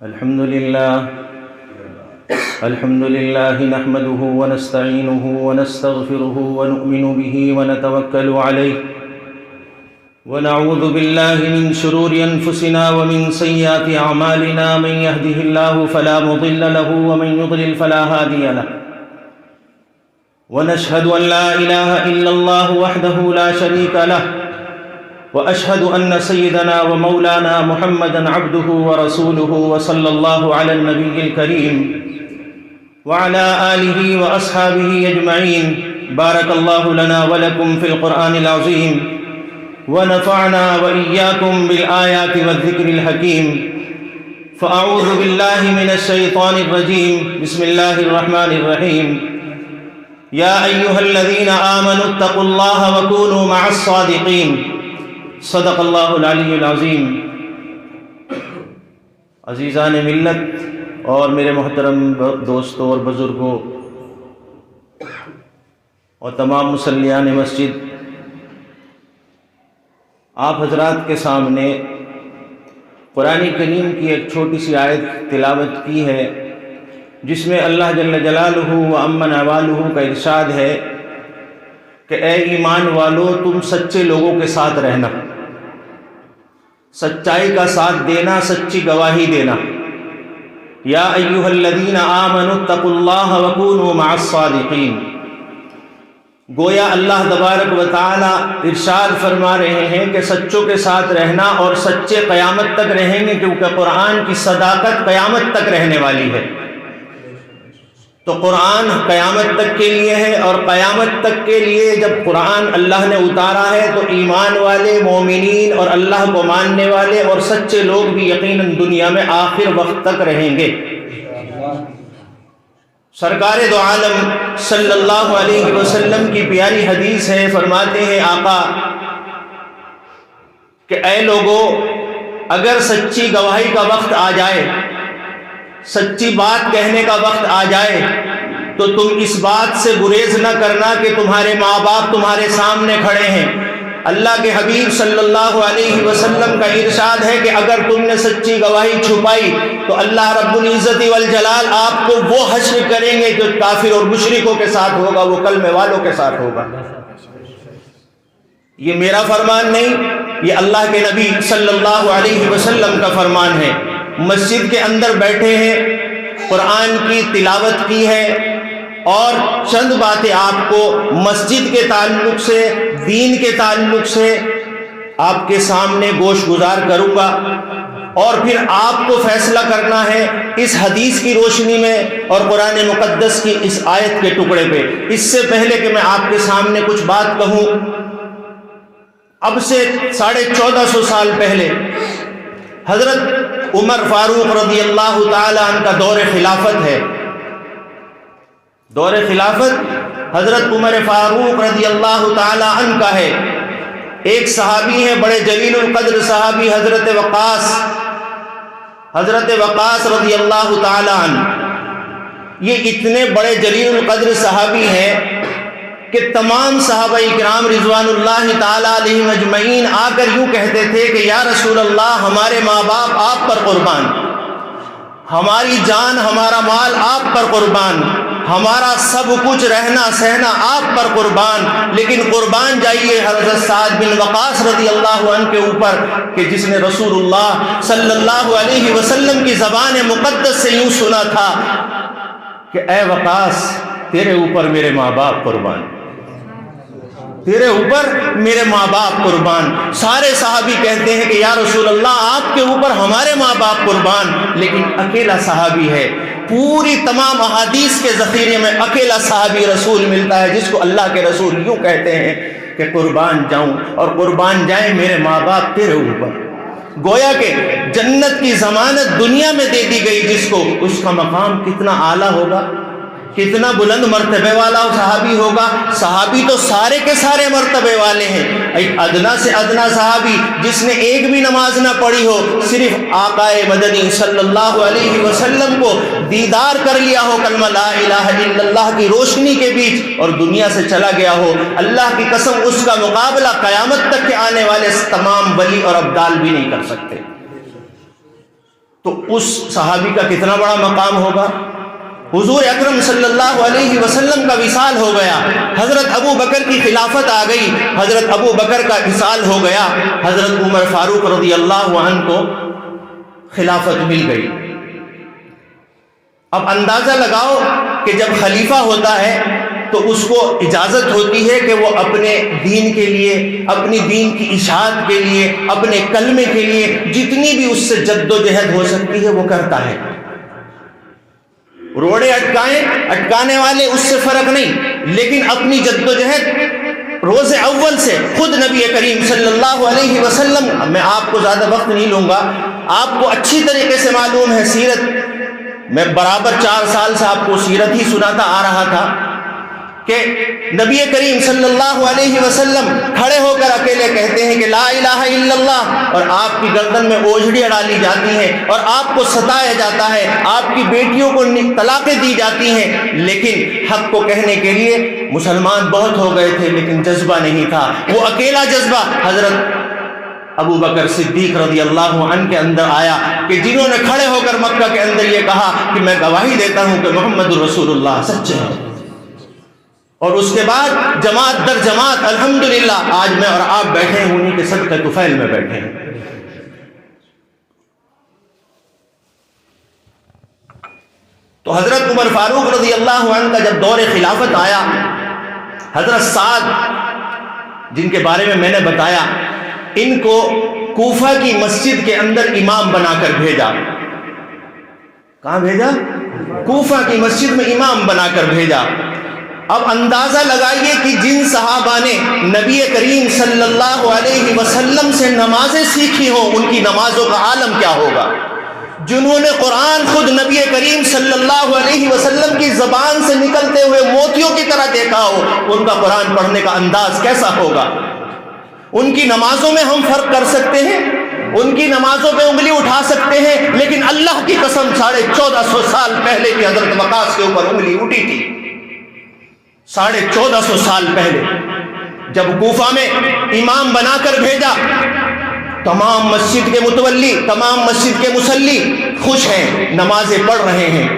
الحمد لله نحمده ونستعينه ونستغفره ونؤمن به ونتوكل عليه ونعوذ بالله من شرور أنفسنا ومن سيئات أعمالنا من يهده الله فلا مضل له ومن يضلل فلا هادي له ونشهد أن لا إله إلا الله وحده لا شريك له وأشهد أن سيدنا ومولانا محمدًا عبده ورسوله وصلى الله على النبي الكريم وعلى آله وأصحابه أجمعين. بارك الله لنا ولكم في القرآن العظيم ونفعنا وإياكم بالآيات والذكر الحكيم. فأعوذ بالله من الشيطان الرجيم. بسم الله الرحمن الرحيم. يا أيها الذين آمنوا اتقوا الله وكونوا مع الصادقين. صدق اللہ العلی العظیم. عزیزان ملت اور میرے محترم دوستوں اور بزرگوں اور تمام مصلیان مسجد، آپ حضرات کے سامنے قرآن کریم کی ایک چھوٹی سی آیت تلاوت کی ہے، جس میں اللہ جل جلالہ و عم نوالہ کا ارشاد ہے کہ اے ایمان والو، تم سچے لوگوں کے ساتھ رہنا، سچائی کا ساتھ دینا، سچی گواہی دینا. یا ایھا الذین آمنوا اتقوا اللہ وکونوا مع الصادقین. گویا اللہ تبارک و تعالی ارشاد فرما رہے ہیں کہ سچوں کے ساتھ رہنا اور سچے قیامت تک رہیں گے، کیونکہ قرآن کی صداقت قیامت تک رہنے والی ہے. تو قرآن قیامت تک کے لیے ہے، اور قیامت تک کے لیے جب قرآن اللہ نے اتارا ہے تو ایمان والے، مومنین اور اللہ کو ماننے والے اور سچے لوگ بھی یقیناً دنیا میں آخر وقت تک رہیں گے. سرکار دو عالم صلی اللہ علیہ وسلم کی پیاری حدیث ہے، فرماتے ہیں آقا کہ اے لوگو، اگر سچی گواہی کا وقت آ جائے، سچی بات کہنے کا وقت آ جائے، تو تم اس بات سے گریز نہ کرنا کہ تمہارے ماں باپ تمہارے سامنے کھڑے ہیں. اللہ کے حبیب صلی اللہ علیہ وسلم کا ارشاد ہے کہ اگر تم نے سچی گواہی چھپائی تو اللہ رب العزت والجلال آپ کو وہ حشر کریں گے جو کافر اور مشرکوں کے ساتھ ہوگا، وہ کلمے والوں کے ساتھ ہوگا. یہ میرا فرمان نہیں، یہ اللہ کے نبی صلی اللہ علیہ وسلم کا فرمان ہے. مسجد کے اندر بیٹھے ہیں، قرآن کی تلاوت کی ہے، اور چند باتیں آپ کو مسجد کے تعلق سے، دین کے تعلق سے آپ کے سامنے گوش گزار کروں گا، اور پھر آپ کو فیصلہ کرنا ہے اس حدیث کی روشنی میں اور قرآن مقدس کی اس آیت کے ٹکڑے پہ. اس سے پہلے کہ میں آپ کے سامنے کچھ بات کہوں، اب سے 1450 سال پہلے حضرت عمر فاروق رضی اللہ تعالی عنہ کا دور خلافت ہے. دور خلافت حضرت عمر فاروق رضی اللہ تعالی عنہ کا ہے. ایک صحابی ہیں بڑے جلیل القدر صحابی، حضرت وقاص رضی اللہ تعالی عنہ. یہ اتنے بڑے جلیل القدر صحابی ہیں کہ تمام صحابہ کرام رضوان اللہ تعالی علیہم اجمعین آ کر یوں کہتے تھے کہ یا رسول اللہ، ہمارے ماں باپ آپ پر قربان، ہماری جان ہمارا مال آپ پر قربان، ہمارا سب کچھ رہنا سہنا آپ پر قربان، لیکن قربان جائیے حضرت سعد بن وقاص رضی اللہ عنہ کے اوپر کہ جس نے رسول اللہ صلی اللہ علیہ وسلم کی زبان مقدس سے یوں سنا تھا کہ اے وقاص، تیرے اوپر میرے ماں باپ قربان، تیرے اوپر میرے ماں باپ قربان. سارے صحابی کہتے ہیں کہ یا رسول اللہ، آپ کے اوپر ہمارے ماں باپ قربان، لیکن اکیلا صحابی ہے. پوری تمام احادیث کے ذخیرے میں اکیلا صحابی رسول ملتا ہے جس کو اللہ کے رسول یوں کہتے ہیں کہ قربان جاؤں اور قربان جائیں میرے ماں باپ تیرے اوپر. گویا کہ جنت کی ضمانت دنیا میں دے دی گئی جس کو، اس کا مقام کتنا اعلیٰ ہوگا، کتنا بلند مرتبے والا صحابی ہوگا. صحابی تو سارے کے سارے مرتبے والے ہیں. ایک ادنا سے ادنا صحابی جس نے ایک بھی نماز نہ پڑھی ہو، صرف آقا مدنی صلی اللہ علیہ وسلم کو دیدار کر لیا ہو کلمہ لا الہ الا اللہ کی روشنی کے بیچ، اور دنیا سے چلا گیا ہو، اللہ کی قسم اس کا مقابلہ قیامت تک کے آنے والے تمام ولی اور ابدال بھی نہیں کر سکتے. تو اس صحابی کا کتنا بڑا مقام ہوگا۔ حضور اکرم صلی اللہ علیہ وسلم کا وصال ہو گیا، حضرت ابو بکر کی خلافت آ گئی، حضرت ابو بکر کا وصال ہو گیا، حضرت عمر فاروق رضی اللہ عنہ کو خلافت مل گئی۔ اب اندازہ لگاؤ کہ جب خلیفہ ہوتا ہے تو اس کو اجازت ہوتی ہے کہ وہ اپنے دین کے لیے، اپنی دین کی اشاعت کے لیے، اپنے کلمے کے لیے جتنی بھی اس سے جد و جہد ہو سکتی ہے وہ کرتا ہے۔ روڑے اٹکانے والے اس سے فرق نہیں، لیکن اپنی جد و جہد روز اول سے خود نبی کریم صلی اللہ علیہ وسلم، میں آپ کو زیادہ وقت نہیں لوں گا، آپ کو اچھی طریقے سے معلوم ہے سیرت، میں برابر 4 سال سے آپ کو سیرت ہی سناتا آ رہا تھا کہ نبی کریم صلی اللہ علیہ وسلم کھڑے ہو کر اکیلے کہتے ہیں کہ لا الہ الا اللہ، اور آپ کی گردن میں اوجھڑیاں ڈالی جاتی ہیں اور آپ کو ستایا جاتا ہے، آپ کی بیٹیوں کو طلاقیں دی جاتی ہیں، لیکن حق کو کہنے کے لیے مسلمان بہت ہو گئے تھے لیکن جذبہ نہیں تھا۔ وہ اکیلا جذبہ حضرت ابو بکر صدیق رضی اللہ عنہ کے اندر آیا کہ جنہوں نے کھڑے ہو کر مکہ کے اندر یہ کہا کہ میں گواہی دیتا ہوں کہ محمد رسول اللہ سچے ہیں، اور اس کے بعد جماعت در جماعت الحمدللہ آج میں اور آپ بیٹھے ہیں انہی کے صدقہ طفیل میں بیٹھے ہیں۔ تو حضرت عمر فاروق رضی اللہ عنہ کا جب دور خلافت آیا، حضرت سعد جن کے بارے میں نے بتایا، ان کو کوفہ کی مسجد کے اندر امام بنا کر بھیجا۔ کہاں بھیجا؟ کوفہ کی مسجد میں امام بنا کر بھیجا۔ اب اندازہ لگائیے کہ جن صحابہ نے نبی کریم صلی اللہ علیہ وسلم سے نمازیں سیکھی ہوں ان کی نمازوں کا عالم کیا ہوگا، جنہوں نے قرآن خود نبی کریم صلی اللہ علیہ وسلم کی زبان سے نکلتے ہوئے موتیوں کی طرح دیکھا ہو، ان کا قرآن پڑھنے کا انداز کیسا ہوگا۔ ان کی نمازوں میں ہم فرق کر سکتے ہیں، ان کی نمازوں پہ انگلی اٹھا سکتے ہیں، لیکن اللہ کی قسم 1450 سال پہلے کی حضرت وقاص کے اوپر انگلی اٹھی تھی۔ 1450 سال پہلے جب کوفہ میں امام بنا کر بھیجا، تمام مسجد کے متولی، تمام مسجد کے مصلی خوش ہیں، نمازیں پڑھ رہے ہیں۔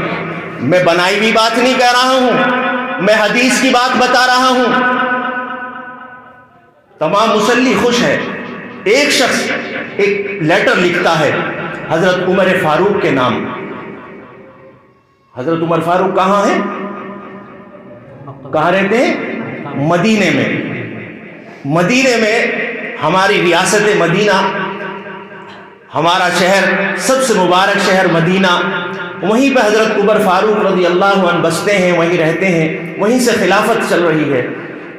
میں بنائی ہوئی بات نہیں کہہ رہا ہوں، میں حدیث کی بات بتا رہا ہوں۔ تمام مصلی خوش ہیں۔ ایک شخص ایک لیٹر لکھتا ہے حضرت عمر فاروق کے نام۔ حضرت عمر فاروق کہاں ہیں؟ کہاں رہتے ہیں؟ مدینے میں۔ مدینے میں ہماری ریاست مدینہ، ہمارا شہر، سب سے مبارک شہر مدینہ، وہیں پہ حضرت عمر فاروق رضی اللہ عنہ بستے ہیں، وہیں رہتے ہیں، وہیں سے خلافت چل رہی ہے۔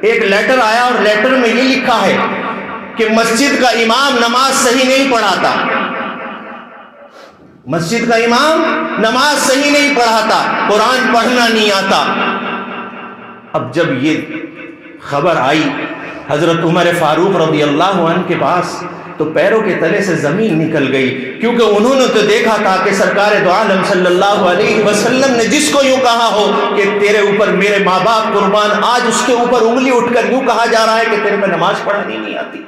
ایک لیٹر آیا اور لیٹر میں یہ لکھا ہے کہ مسجد کا امام نماز صحیح نہیں پڑھاتا، مسجد کا امام نماز صحیح نہیں پڑھاتا، قرآن پڑھنا نہیں آتا۔ اب جب یہ خبر آئی حضرت عمر فاروق رضی اللہ عنہ کے پاس تو پیروں کے تلے سے زمین نکل گئی، کیونکہ انہوں نے تو دیکھا تھا کہ سرکار دو عالم صلی اللہ علیہ وسلم نے جس کو یوں کہا ہو کہ تیرے اوپر میرے ماں باپ قربان، آج اس کے اوپر انگلی اٹھ کر یوں کہا جا رہا ہے کہ تیرے میں نماز پڑھنی نہیں آتی۔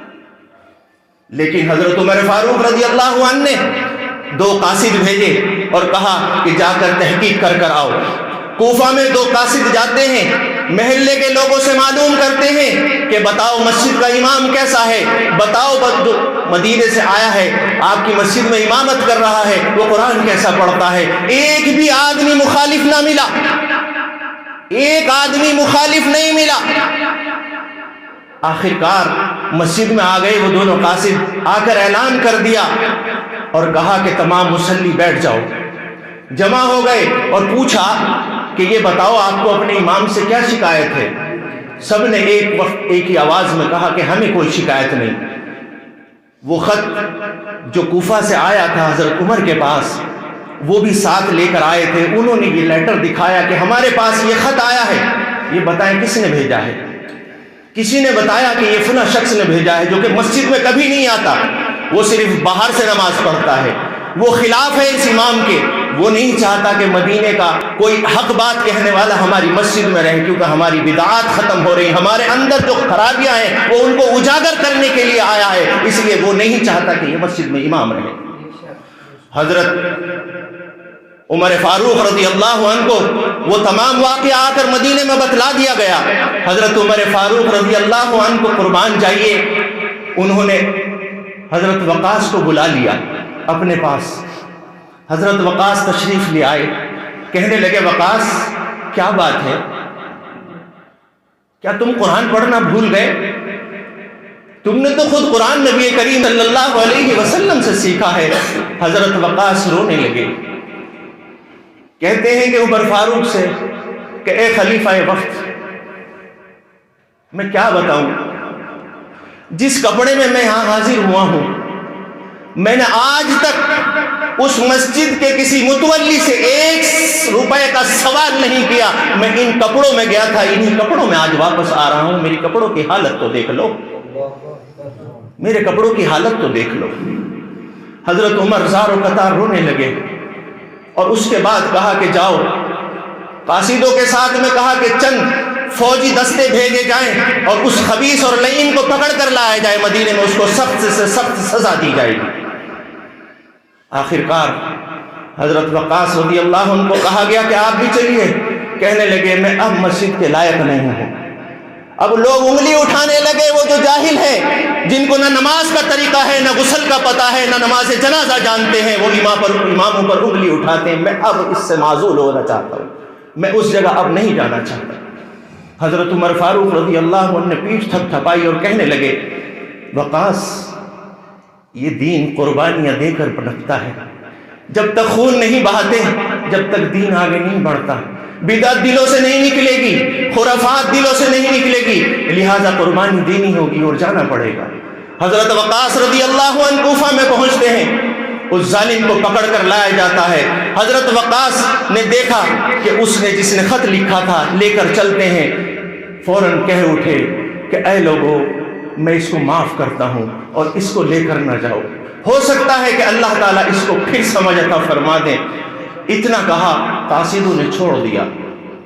لیکن حضرت عمر فاروق رضی اللہ عنہ نے 2 قاصد بھیجے اور کہا کہ جا کر تحقیق کر آؤ۔ کوفہ میں 2 قاصد جاتے ہیں، محلے کے لوگوں سے معلوم کرتے ہیں کہ بتاؤ مسجد کا امام کیسا ہے، بتاؤ جو مدینے سے آیا ہے آپ کی مسجد میں امامت کر رہا ہے وہ قرآن کیسا پڑھتا ہے۔ ایک بھی آدمی مخالف نہ ملا، ایک آدمی مخالف نہیں ملا۔ آخرکار مسجد میں آ گئے وہ دونوں قاصد، آ کر اعلان کر دیا اور کہا کہ تمام مصلی بیٹھ جاؤ۔ جمع ہو گئے اور پوچھا کہ یہ بتاؤ آپ کو اپنے امام سے کیا شکایت ہے؟ سب نے ایک وقت ایک ہی آواز میں کہا کہ ہمیں کوئی شکایت نہیں۔ وہ خط جو کوفہ سے آیا تھا حضرت عمر کے پاس وہ بھی ساتھ لے کر آئے تھے، انہوں نے یہ لیٹر دکھایا کہ ہمارے پاس یہ خط آیا ہے، یہ بتائیں کس نے بھیجا ہے؟ کسی نے بتایا کہ یہ فلاں شخص نے بھیجا ہے جو کہ مسجد میں کبھی نہیں آتا، وہ صرف باہر سے نماز پڑھتا ہے، وہ خلاف ہے اس امام کے، وہ نہیں چاہتا کہ مدینے کا کوئی حق بات کہنے والا ہماری مسجد میں رہے، کیونکہ ہماری بدعات ختم ہو رہی، ہمارے اندر جو خرابیاں ہیں وہ ان کو اجاگر کرنے کے لیے آیا ہے، اس لیے وہ نہیں چاہتا کہ یہ مسجد میں امام رہے۔ حضرت عمر فاروق رضی اللہ عنہ کو وہ تمام واقعہ آ کر مدینے میں بتلا دیا گیا. حضرت عمر فاروق رضی اللہ عنہ کو قربان جائیے, انہوں نے حضرت وقاص کو بلا لیا اپنے پاس. حضرت وقاص تشریف لے آئے, کہنے لگے وقاص کیا بات ہے, کیا تم قرآن پڑھنا بھول گئے؟ تم نے تو خود قرآن نبی کریم صلی اللہ علیہ وسلم سے سیکھا ہے. حضرت وقاص رونے لگے, کہتے ہیں کہ عمر فاروق سے کہ اے خلیفہ وقت, میں کیا بتاؤں, جس کپڑے میں میں یہاں حاضر ہوا ہوں, میں نے آج تک اس مسجد کے کسی متولی سے 1 روپے کا سوال نہیں کیا. میں ان کپڑوں میں گیا تھا, انہی کپڑوں میں آج واپس آ رہا ہوں. میری کپڑوں کی حالت تو دیکھ لو, میرے کپڑوں کی حالت تو دیکھ لو. حضرت عمر زار و قطار رونے لگے اور اس کے بعد کہا کہ جاؤ, قاصدوں کے ساتھ میں کہا کہ چند فوجی دستے بھیجے جائیں اور اس خبیث اور لعین کو پکڑ کر لایا جائے مدینے میں, اس کو سخت سے سخت سزا دی جائے گی. آخر کار حضرت وقاص رضی اللہ عنہ کو کہا گیا کہ آپ بھی چلیے. کہنے لگے میں اب مسجد کے لائق نہیں ہوں. اب لوگ انگلی اٹھانے لگے, وہ جو جاہل ہیں, جن کو نہ نماز کا طریقہ ہے, نہ غسل کا پتہ ہے, نہ نماز جنازہ جانتے ہیں, وہ اماموں پر انگلی اٹھاتے ہیں. میں اب اس سے معزول ہونا چاہتا ہوں, میں اس جگہ اب نہیں جانا چاہتا. حضرت عمر فاروق رضی اللہ عنہ نے پیٹھ تھپ تھپائی اور کہنے لگے وقاص یہ دین قربانیاں دے کر پنپتا ہے. جب تک خون نہیں بہاتے, جب تک دین آگے نہیں بڑھتا. بدعت دلوں سے نہیں نکلے گی, خرافات دلوں سے نہیں نکلے گی, لہذا قربانی دینی ہوگی اور جانا پڑے گا. حضرت وقاص رضی اللہ عنہ کوفہ میں پہنچتے ہیں, اس ظالم کو پکڑ کر لایا جاتا ہے. حضرت وقاص نے دیکھا کہ اس نے جس نے خط لکھا تھا لے کر چلتے ہیں. فوراً کہہ اٹھے کہ اے لوگو, میں اس کو معاف کرتا ہوں اور اس کو لے کر نہ جاؤ, ہو سکتا ہے کہ اللہ تعالیٰ اس کو پھر سمجھ عطا فرما دیں. اتنا کہا, قاصدوں نے چھوڑ دیا.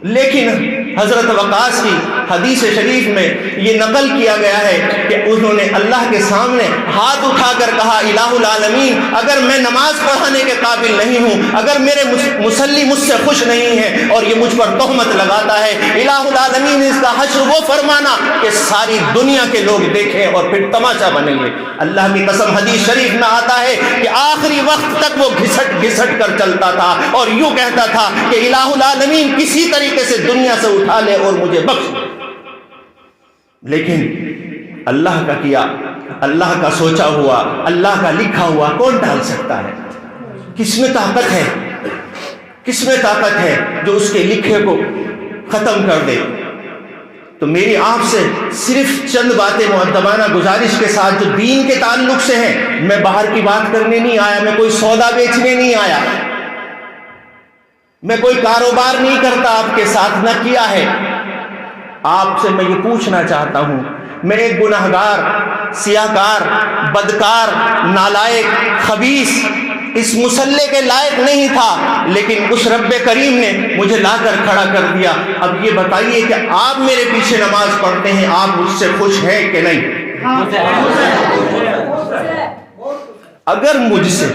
لیکن حضرت وقاص کی حدیث شریف میں یہ نقل کیا گیا ہے کہ انہوں نے اللہ کے سامنے ہاتھ اٹھا کر کہا الہ العالمین, اگر میں نماز پڑھانے کے قابل نہیں ہوں, اگر میرے مصلی مجھ سے خوش نہیں ہے اور یہ مجھ پر تہمت لگاتا ہے, الہ العالمین اس کا حشر وہ فرمانا کہ ساری دنیا کے لوگ دیکھیں اور پھر تماشا بنیں گے. اللہ کی قسم حدیث شریف میں آتا ہے کہ آخری وقت تک وہ گھسٹ گھسٹ کر چلتا تھا اور یوں کہتا تھا کہ الہ العالمین کسی طریقے سے دنیا سے اٹھا لے اور مجھے بخش. لیکن اللہ کا کیا, اللہ کا سوچا ہوا, اللہ کا لکھا ہوا کون ڈال سکتا ہے؟ کس میں طاقت ہے, کس میں طاقت ہے جو اس کے لکھے کو ختم کر دے؟ تو میری آپ سے صرف چند باتیں مؤدبانہ گزارش کے ساتھ جو دین کے تعلق سے ہیں, میں باہر کی بات کرنے نہیں آیا, میں کوئی سودا بیچنے نہیں آیا, میں کوئی کاروبار نہیں کرتا آپ کے ساتھ, نہ کیا ہے. آپ سے میں یہ پوچھنا چاہتا ہوں, میں ایک گناہگار, سیاہکار, بدکار, نالائق, خبیث, اس مسلح کے لائق نہیں تھا, لیکن اس رب کریم نے مجھے لا کر کھڑا کر دیا. اب یہ بتائیے کہ آپ میرے پیچھے نماز پڑھتے ہیں, آپ مجھ سے خوش ہیں کہ نہیں؟ اگر مجھ سے,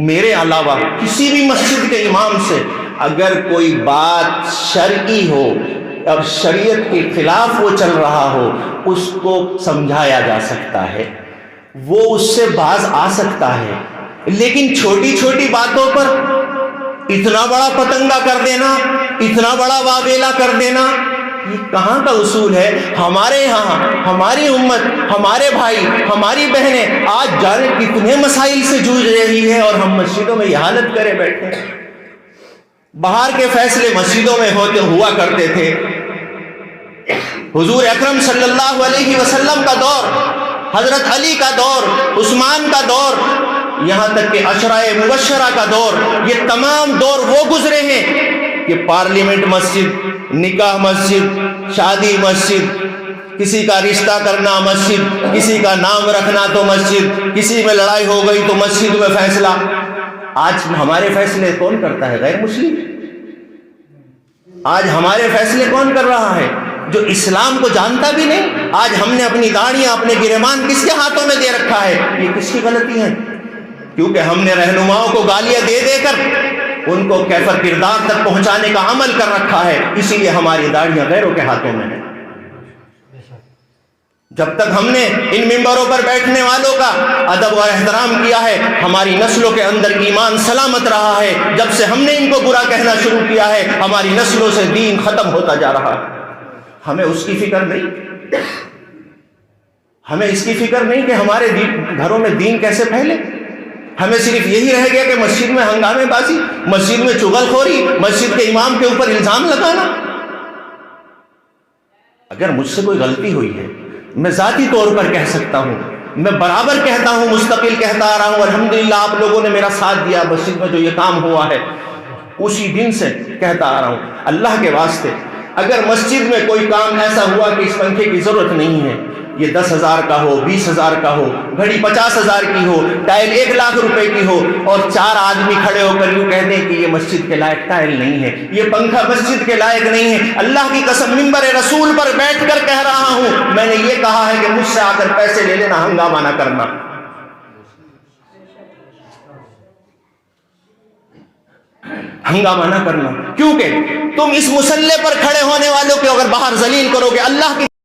میرے علاوہ کسی بھی مسجد کے امام سے اگر کوئی بات شرعی ہو, اب شریعت کے خلاف وہ چل رہا ہو, اس کو سمجھایا جا سکتا ہے, وہ اس سے باز آ سکتا ہے. لیکن چھوٹی چھوٹی باتوں پر اتنا بڑا پتنگا کر دینا, اتنا بڑا واویلا کر دینا, یہ کہاں کا اصول ہے؟ ہمارے یہاں ہماری امت, ہمارے بھائی, ہماری بہنیں آج جانے کتنے مسائل سے جوجھ رہی ہے اور ہم مسجدوں میں یہ حالت کرے بیٹھے ہیں. باہر کے فیصلے مسجدوں میں ہوا کرتے تھے. حضور اکرم صلی اللہ علیہ وسلم کا دور, حضرت علی کا دور, عثمان کا دور, یہاں تک کہ عشرۂ مبشرہ کا دور, یہ تمام دور وہ گزرے ہیں کہ پارلیمنٹ مسجد, نکاح مسجد, شادی مسجد, کسی کا رشتہ کرنا مسجد, کسی کا نام رکھنا تو مسجد, کسی میں لڑائی ہو گئی تو مسجد میں فیصلہ. آج ہمارے فیصلے کون کرتا ہے؟ غیر مسلم. آج ہمارے فیصلے کون کر رہا ہے؟ جو اسلام کو جانتا بھی نہیں. آج ہم نے اپنی داڑیاں, اپنے گریبان کس کے ہاتھوں میں دے رکھا ہے؟ یہ کس کی غلطی ہے؟ کیونکہ ہم نے رہنماؤں کو گالیاں دے دے کر ان کو کیفر کردار تک پہنچانے کا عمل کر رکھا ہے، اسی لیے ہماری داڑھیاں غیروں کے ہاتھوں میں ہیں۔ جب تک ہم نے ان ممبروں پر بیٹھنے والوں کا ادب اور احترام کیا ہے، ہماری نسلوں کے اندر ایمان سلامت رہا ہے۔ جب سے ہم نے ان کو برا کہنا شروع کیا ہے، ہماری نسلوں سے دین ختم ہوتا جا رہا ہے۔ ہمیں اس کی فکر نہیں، ہمیں اس کی فکر نہیں کہ ہمارے گھروں میں دین کیسے پھیلے۔ ہمیں صرف یہی رہ گیا کہ مسجد میں ہنگامے بازی، مسجد میں چغل خوری، مسجد کے امام کے اوپر الزام لگانا۔ اگر مجھ سے کوئی غلطی ہوئی ہے، میں ذاتی طور پر کہہ سکتا ہوں، میں برابر کہتا ہوں، مستقل کہتا آ رہا ہوں، الحمدللہ آپ لوگوں نے میرا ساتھ دیا، مسجد میں جو یہ کام ہوا ہے اسی دن سے کہتا آ رہا ہوں، اللہ کے واسطے اگر مسجد میں کوئی کام ایسا ہوا کہ اس پنکھے کی ضرورت نہیں ہے، یہ 10,000 کا ہو، 20,000 کا ہو، گھڑی 50,000 کی ہو، ٹائل 1,00,000 روپے کی ہو، اور 4 آدمی کھڑے ہو کر یوں کہہ دیں کہ یہ مسجد کے لائق ٹائل نہیں ہے، یہ پنکھا مسجد کے لائق نہیں ہے، اللہ کی قسم ممبر رسول پر بیٹھ کر کہہ رہا ہوں، میں نے یہ کہا ہے کہ مجھ سے آ کر پیسے لے لینا، ہنگامہ نہ کرنا۔ ہنگامہ نہ کرنا، کیونکہ تم اس مسلح پر کھڑے ہونے والوں کو اگر باہر ذلیل کرو گے، اللہ کی